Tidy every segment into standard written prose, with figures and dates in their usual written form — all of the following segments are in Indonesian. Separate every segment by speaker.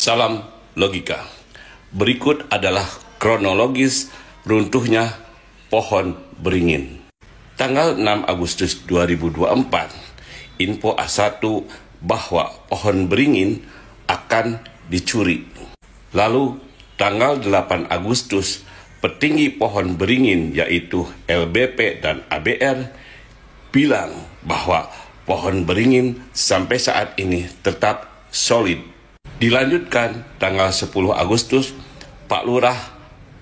Speaker 1: Salam logika. Berikut adalah kronologis runtuhnya pohon beringin. Tanggal 6 Agustus 2024, info A1 bahwa pohon beringin akan dicuri. Lalu tanggal 8 Agustus, petinggi pohon beringin yaitu LBP dan ABR bilang bahwa pohon beringin sampai saat ini tetap solid. Dilanjutkan tanggal 10 Agustus, Pak Lurah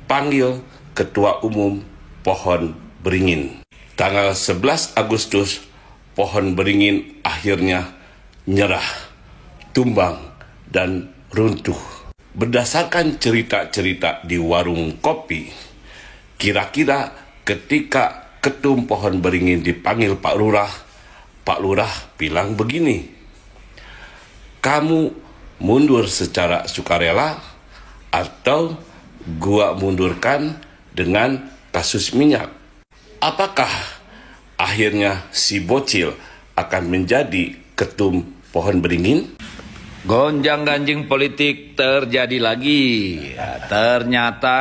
Speaker 1: panggil Ketua Umum Pohon Beringin. Tanggal 11 Agustus, pohon beringin akhirnya nyerah, tumbang, dan runtuh. Berdasarkan cerita-cerita di warung kopi, kira-kira ketika ketum pohon beringin dipanggil Pak Lurah bilang begini, "Kamu mundur secara sukarela atau gua mundurkan dengan kasus minyak." Apakah akhirnya si bocil akan menjadi ketum pohon beringin?
Speaker 2: Gonjang-ganjing politik terjadi lagi. Ternyata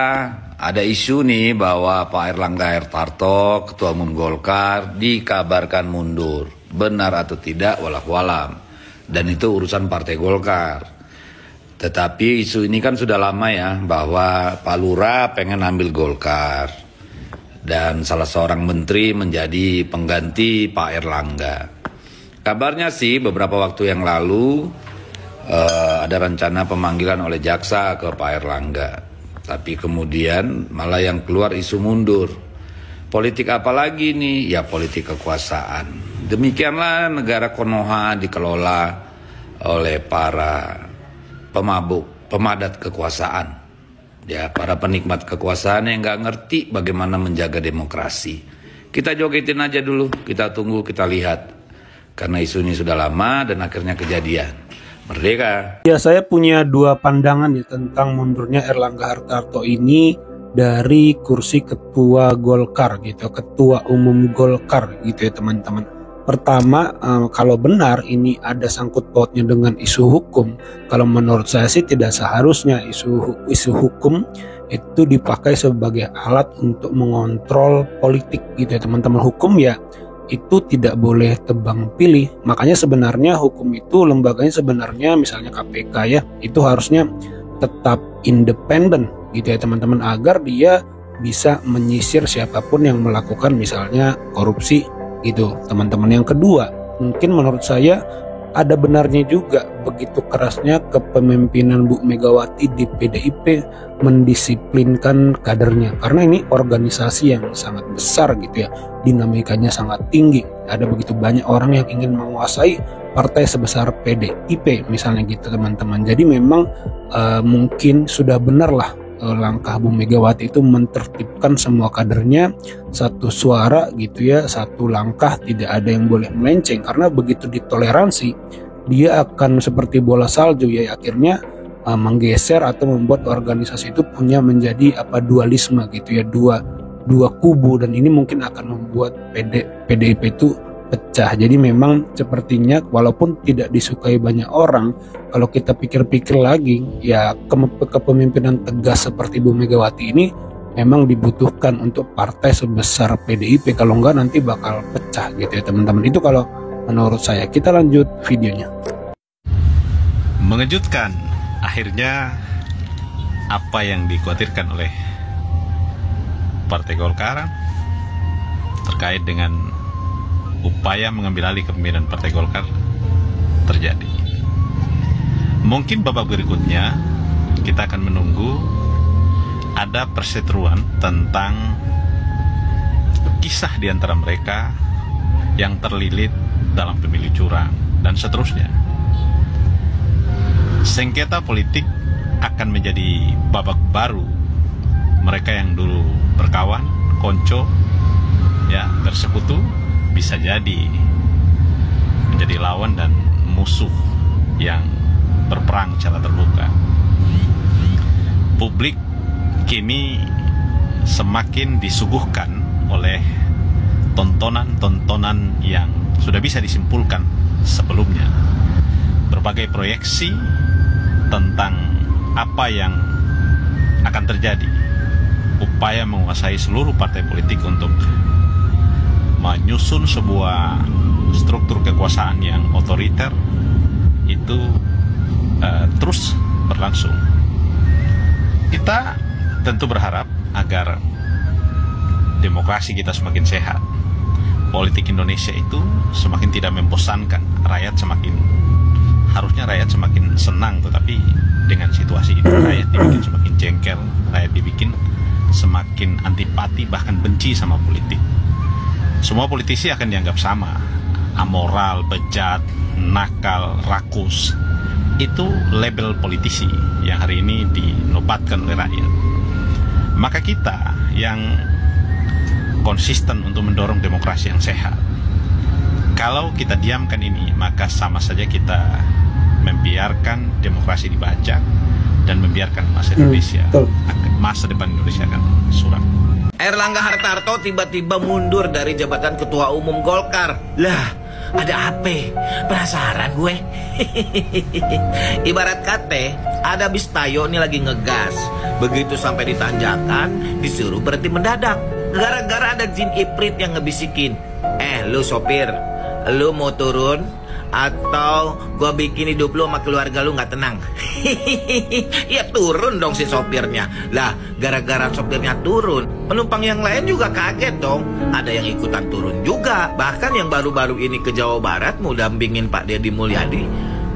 Speaker 2: ada isu nih bahwa Pak Erlangga Hartarto, Ketua Umum Golkar, dikabarkan mundur. Benar atau tidak, wallahualam. Dan itu urusan Partai Golkar. Tetapi isu ini kan sudah lama ya, bahwa Pak Lurah pengen ambil Golkar. Dan salah seorang menteri menjadi pengganti Pak Erlangga. Kabarnya sih beberapa waktu yang lalu ada rencana pemanggilan oleh jaksa ke Pak Erlangga. Tapi kemudian malah yang keluar isu mundur. Politik apa lagi nih? Ya politik kekuasaan. Demikianlah negara Konoha dikelola oleh para pemabuk, pemadat kekuasaan. Ya, para penikmat kekuasaan yang nggak ngerti bagaimana menjaga demokrasi. Kita jogetin aja dulu, kita tunggu, kita lihat. Karena isu ini sudah lama dan akhirnya kejadian. Merdeka.
Speaker 3: Ya, saya punya dua pandangan ya tentang mundurnya Erlangga Hartarto ini dari kursi ketua Golkar gitu, ketua umum Golkar gitu ya teman-teman. Pertama, kalau benar ini ada sangkut pautnya dengan isu hukum, kalau menurut saya sih tidak seharusnya isu hukum itu dipakai sebagai alat untuk mengontrol politik gitu ya teman-teman. Hukum ya itu tidak boleh tebang pilih. Makanya sebenarnya hukum itu lembaganya sebenarnya misalnya KPK ya, itu harusnya tetap independen gitu ya teman-teman, agar dia bisa menyisir siapapun yang melakukan misalnya korupsi gitu teman-teman. Yang kedua, mungkin menurut saya ada benarnya juga begitu kerasnya kepemimpinan Bu Megawati di PDIP mendisiplinkan kadernya, karena ini organisasi yang sangat besar gitu ya, dinamikanya sangat tinggi, ada begitu banyak orang yang ingin menguasai partai sebesar PDIP misalnya gitu teman-teman. Jadi memang mungkin sudah benar lah langkah Bu Megawati itu menertibkan semua kadernya satu suara gitu ya, satu langkah, tidak ada yang boleh melenceng, karena begitu ditoleransi dia akan seperti bola salju ya, akhirnya menggeser atau membuat organisasi itu punya menjadi dualisme gitu ya, dua kubu, dan ini mungkin akan membuat PDIP itu pecah. Jadi memang sepertinya walaupun tidak disukai banyak orang, kalau kita pikir-pikir lagi ya kepemimpinan tegas seperti Bu Megawati ini memang dibutuhkan untuk partai sebesar PDIP, kalau enggak nanti bakal pecah gitu ya teman-teman. Itu kalau menurut saya. Kita lanjut videonya.
Speaker 4: Mengejutkan akhirnya apa yang dikhawatirkan oleh Partai Golkar terkait dengan upaya mengambil alih kepemimpinan Partai Golkar terjadi. Mungkin babak berikutnya kita akan menunggu ada perseteruan tentang kisah di antara mereka yang terlilit dalam pemilu curang dan seterusnya. Sengketa politik akan menjadi babak baru. Mereka yang dulu berkawan, konco, ya bersekutu, bisa jadi menjadi lawan dan musuh yang berperang secara terbuka. Publik kini semakin disuguhkan oleh tontonan-tontonan yang sudah bisa disimpulkan sebelumnya. Berbagai proyeksi tentang apa yang akan terjadi. Upaya menguasai seluruh partai politik untuk menyusun sebuah struktur kekuasaan yang otoriter itu terus berlangsung. Kita tentu berharap agar demokrasi kita semakin sehat, politik Indonesia itu semakin tidak membosankan, harusnya rakyat semakin senang, tetapi dengan situasi ini rakyat dibikin semakin jengkel, rakyat dibikin semakin antipati, bahkan benci sama politik. Semua politisi akan dianggap sama, amoral, bejat, nakal, rakus. Itu label politisi yang hari ini dinobatkan oleh rakyat. Maka kita yang konsisten untuk mendorong demokrasi yang sehat, kalau kita diamkan ini, maka sama saja kita membiarkan demokrasi dibajak dan membiarkan masa depan Indonesia akan suram.
Speaker 5: Erlangga Hartarto tiba-tiba mundur dari jabatan Ketua Umum Golkar. Lah, ada apa? Penasaran gue. Ibarat kate, ada bis tayo nih lagi ngegas. Begitu sampai di tanjakan, disuruh berhenti mendadak. Gara-gara ada jin iprit yang ngebisikin, lu sopir, lu mau turun atau gua bikin hidup lu sama keluarga lu gak tenang. Ya turun dong si sopirnya. Lah gara-gara sopirnya turun, penumpang yang lain juga kaget dong. Ada yang ikutan turun juga. Bahkan yang baru-baru ini ke Jawa Barat mau dampingin Pak Deddy Mulyadi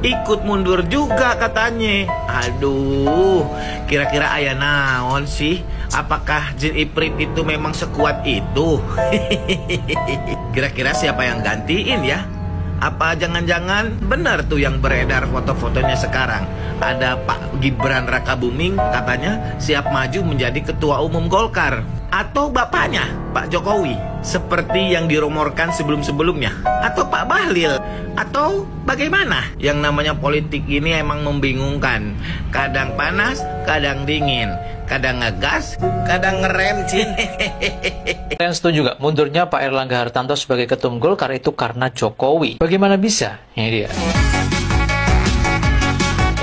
Speaker 5: ikut mundur juga katanya. Aduh, kira-kira aya naon sih? Apakah jin iprit itu memang sekuat itu? Kira-kira siapa yang gantiin ya? Apa jangan-jangan benar tuh yang beredar foto-fotonya sekarang? Ada Pak Gibran Rakabuming katanya siap maju menjadi Ketua Umum Golkar. Atau bapaknya, Pak Jokowi, seperti yang dirumorkan sebelum-sebelumnya. Atau Pak Bahlil. Atau bagaimana? Yang namanya politik ini emang membingungkan. Kadang panas, kadang dingin. Kadang ngegas, kadang ngerem, Cin.
Speaker 6: Kalian setuju gak mundurnya Pak Erlangga Hartarto sebagai Ketum Golkar itu karena Jokowi? Bagaimana bisa? Ini dia.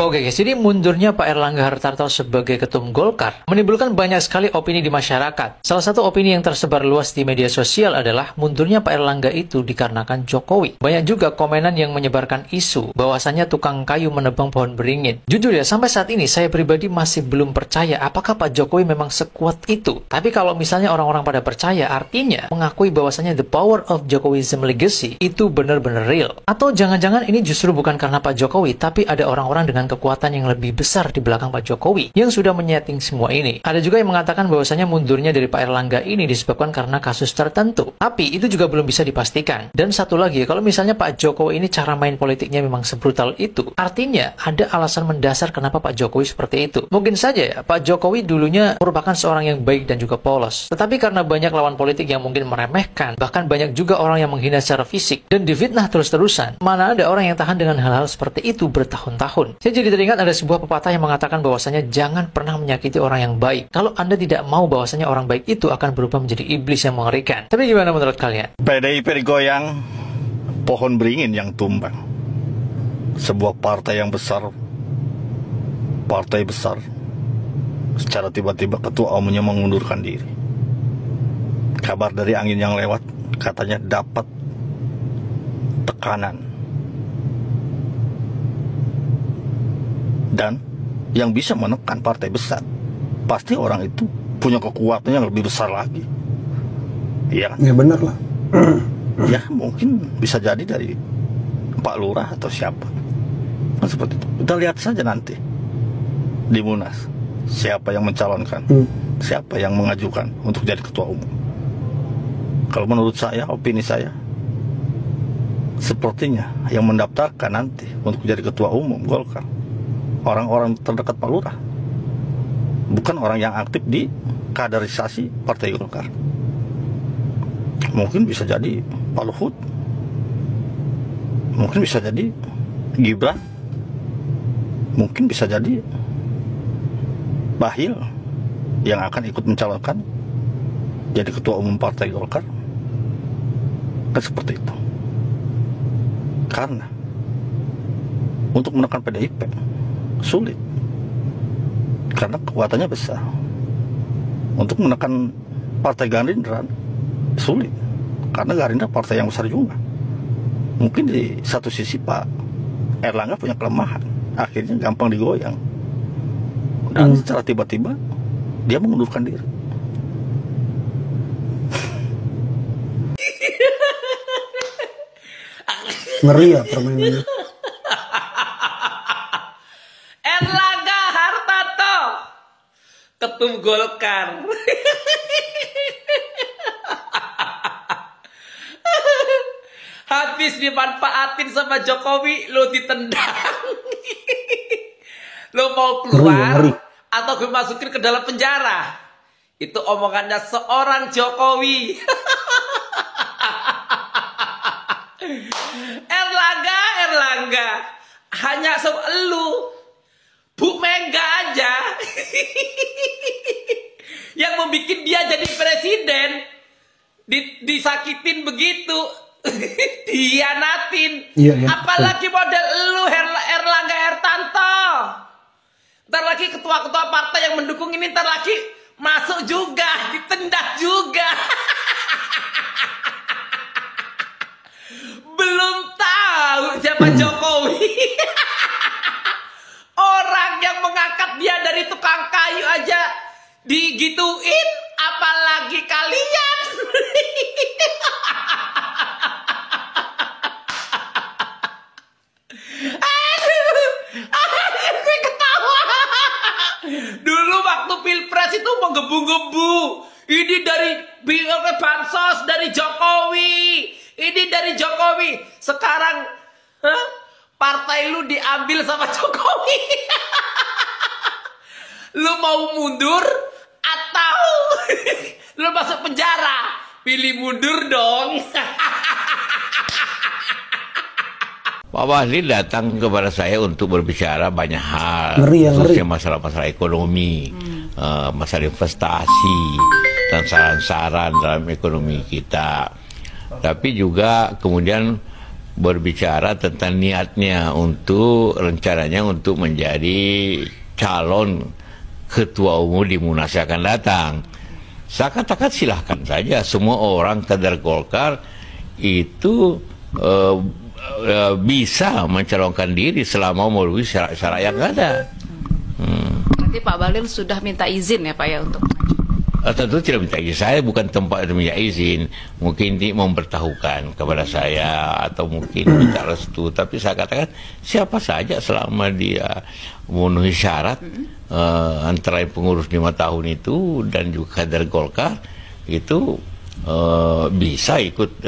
Speaker 6: Oke guys, jadi mundurnya Pak Erlangga Hartarto sebagai Ketum Golkar menimbulkan banyak sekali opini di masyarakat. Salah satu opini yang tersebar luas di media sosial adalah mundurnya Pak Erlangga itu dikarenakan Jokowi. Banyak juga komenan yang menyebarkan isu bahwasannya tukang kayu menebang pohon beringin. Jujur ya, sampai saat ini saya pribadi masih belum percaya apakah Pak Jokowi memang sekuat itu. Tapi kalau misalnya orang-orang pada percaya, artinya mengakui bahwasannya the power of Jokowism legacy itu benar-benar real. Atau jangan-jangan ini justru bukan karena Pak Jokowi, tapi ada orang-orang dengan kekuatan yang lebih besar di belakang Pak Jokowi yang sudah menyeting semua ini. Ada juga yang mengatakan bahwasanya mundurnya dari Pak Erlangga ini disebabkan karena kasus tertentu. Tapi itu juga belum bisa dipastikan. Dan satu lagi, kalau misalnya Pak Jokowi ini cara main politiknya memang sebrutal itu, artinya ada alasan mendasar kenapa Pak Jokowi seperti itu. Mungkin saja ya, Pak Jokowi dulunya merupakan seorang yang baik dan juga polos. Tetapi karena banyak lawan politik yang mungkin meremehkan, bahkan banyak juga orang yang menghina secara fisik dan difitnah terus-terusan, mana ada orang yang tahan dengan hal-hal seperti itu bertahun-tahun. Jadi teringat ada sebuah pepatah yang mengatakan bahwasanya jangan pernah menyakiti orang yang baik. Kalau Anda tidak mau bahwasanya orang baik itu akan berubah menjadi iblis yang mengerikan. Tapi gimana menurut kalian?
Speaker 7: PDIP digoyang, pohon beringin yang tumbang. Sebuah partai yang besar, partai besar, secara tiba-tiba ketua umumnya mengundurkan diri. Kabar dari angin yang lewat, katanya dapat tekanan. Dan yang bisa menekan partai besar, pasti orang itu punya kekuatan yang lebih besar lagi. Iya kan?
Speaker 3: Ya benar lah.
Speaker 7: Ya mungkin bisa jadi dari Pak Lurah atau siapa. Nah, seperti itu. Kita lihat saja nanti di Munas siapa yang mencalonkan, siapa yang mengajukan untuk jadi ketua umum. Kalau menurut saya, opini saya, sepertinya yang mendaftarkan nanti untuk jadi ketua umum Golkar orang-orang terdekat Pak Lurah, bukan orang yang aktif di kaderisasi Partai Golkar. Mungkin bisa jadi Pak Luhut, mungkin bisa jadi Gibran, mungkin bisa jadi Bahlil yang akan ikut mencalonkan jadi ketua umum Partai Golkar. Kan seperti itu. Karena untuk menekan PDIP sulit. karena kekuatannya besar. Untuk menekan Partai Gerindra sulit, karena Gerindra partai yang besar juga. Mungkin di satu sisi Pak Erlangga punya kelemahan, akhirnya gampang digoyang, dan secara tiba-tiba dia mengundurkan diri.
Speaker 3: Ngeri ya permainannya.
Speaker 8: Erlangga Hartarto, Ketum Golkar. Habis dimanfaatin sama Jokowi, lo ditendang. Lo mau keluar atau gue masukin ke dalam penjara? Itu omongannya seorang Jokowi. Erlangga, hanya lu, Bu Mega aja yang membuat dia jadi presiden, disakitin begitu, dihianatin. Apalagi model lu, Erlangga Hartarto. Ntar lagi ketua-ketua partai yang mendukung ini ntar lagi masuk juga, ditendak juga. Belum tahu siapa Jokowi. Orang yang mengangkat dia dari tukang kayu aja digituin, apalagi kalian. Gue ketawa. Dulu waktu pilpres itu menggebu-gebu. Ini dari bansos dari Jokowi. Ini dari Jokowi. Sekarang partai lu diambil sama Jokowi. Lu mau mundur atau lu masuk penjara? Pilih mundur dong.
Speaker 2: Pak Bahlil datang kepada saya untuk berbicara banyak hal,
Speaker 3: Ngeri.
Speaker 2: khususnya masalah-masalah ekonomi, masalah investasi, dan saran-saran dalam ekonomi kita. Tapi juga kemudian berbicara tentang niatnya untuk rencananya untuk menjadi calon ketua umum di Munas yang akan datang. Saya katakan silahkan saja, semua orang kader Golkar itu bisa mencalonkan diri selama memenuhi syarat-syarat yang ada.
Speaker 9: Berarti Pak Bahlil sudah minta izin ya Pak ya untuk
Speaker 2: Tentu tidak minta izin. Saya bukan tempat untuk minta izin. Mungkin dia memberitahukan kepada saya atau mungkin minta restu. Tapi saya katakan siapa saja selama dia memenuhi syarat antara pengurus 5 tahun itu dan juga kader Golkar itu bisa ikut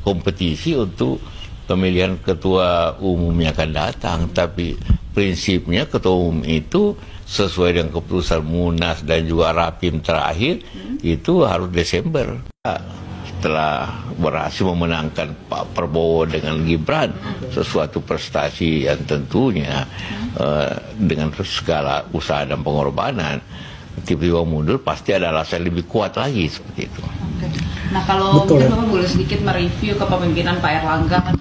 Speaker 2: kompetisi untuk pemilihan ketua umum yang akan datang. Tapi prinsipnya ketua umum itu sesuai dengan keputusan Munas dan juga Rapim terakhir itu harus Desember. Setelah berhasil memenangkan Pak Prabowo dengan Gibran, sesuatu prestasi yang tentunya dengan segala usaha dan pengorbanan, tiba-tiba mundur pasti ada alasan lebih kuat lagi seperti itu.
Speaker 9: Nah kalau mungkin Bapak boleh sedikit mereview kepemimpinan Pak Erlangga, kan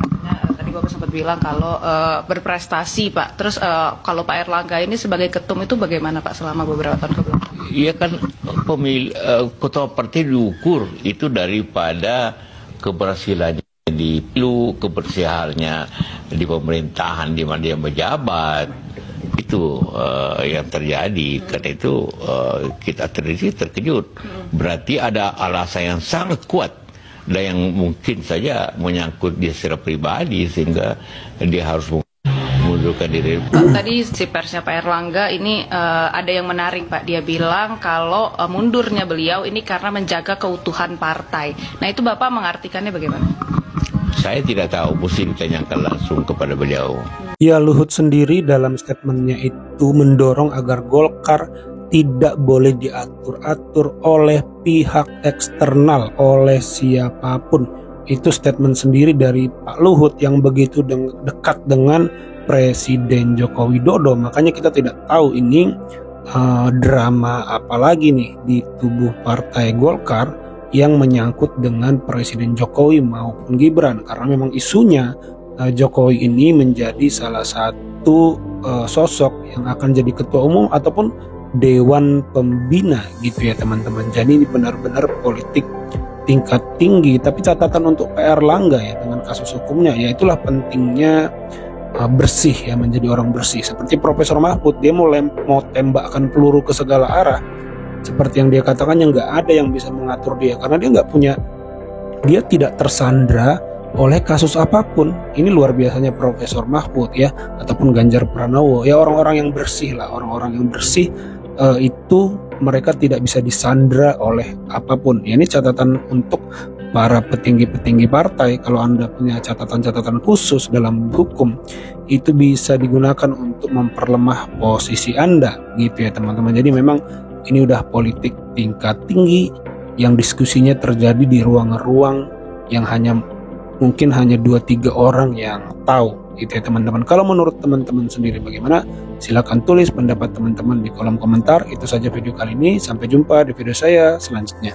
Speaker 9: tadi Bapak sempat bilang kalau berprestasi Pak. Terus kalau Pak Erlangga ini sebagai ketum itu bagaimana Pak selama beberapa tahun kebelakang?
Speaker 2: Iya kan ketua partai diukur itu daripada keberhasilannya di pilu, keberhasilannya di pemerintahan di mana dia menjabat. Itu yang terjadi. Karena itu kita terkejut. Berarti ada alasan yang sangat kuat dan yang mungkin saja menyangkut dia secara pribadi sehingga dia harus mengundurkan diri.
Speaker 9: Pak, tadi si persnya Pak Erlangga ini ada yang menarik Pak. Dia bilang kalau mundurnya beliau ini karena menjaga keutuhan partai. Nah itu Bapak mengartikannya bagaimana?
Speaker 2: Saya tidak tahu, mesti ditanyakan langsung kepada beliau.
Speaker 3: Ya, Luhut sendiri dalam statementnya itu mendorong agar Golkar tidak boleh diatur-atur oleh pihak eksternal, oleh siapapun. Itu statement sendiri dari Pak Luhut yang begitu dekat dengan Presiden Joko Widodo. Makanya kita tidak tahu ini drama apa lagi nih di tubuh Partai Golkar yang menyangkut dengan Presiden Jokowi maupun Gibran, karena memang isunya Jokowi ini menjadi salah satu sosok yang akan jadi ketua umum ataupun dewan pembina gitu ya teman-teman. Jadi ini benar-benar politik tingkat tinggi. Tapi catatan untuk Pak Erlangga ya dengan kasus hukumnya, ya itulah pentingnya bersih ya, menjadi orang bersih. Seperti Profesor Mahfud, dia mau tembakkan peluru ke segala arah. Seperti yang dia katakan, yang nggak ada yang bisa mengatur dia karena dia tidak tersandra oleh kasus apapun. Ini luar biasanya Profesor Mahfud ya, ataupun Ganjar Pranowo ya, orang-orang yang bersih lah, orang-orang yang bersih itu mereka tidak bisa disandra oleh apapun. Ya, ini catatan untuk para petinggi-petinggi partai. Kalau Anda punya catatan-catatan khusus dalam hukum, itu bisa digunakan untuk memperlemah posisi Anda gitu ya teman-teman. Jadi memang ini udah politik tingkat tinggi yang diskusinya terjadi di ruang-ruang yang mungkin hanya 2-3 orang yang tahu gitu ya teman-teman. Kalau menurut teman-teman sendiri bagaimana? Silakan tulis pendapat teman-teman di kolom komentar. Itu saja video kali ini, sampai jumpa di video saya selanjutnya.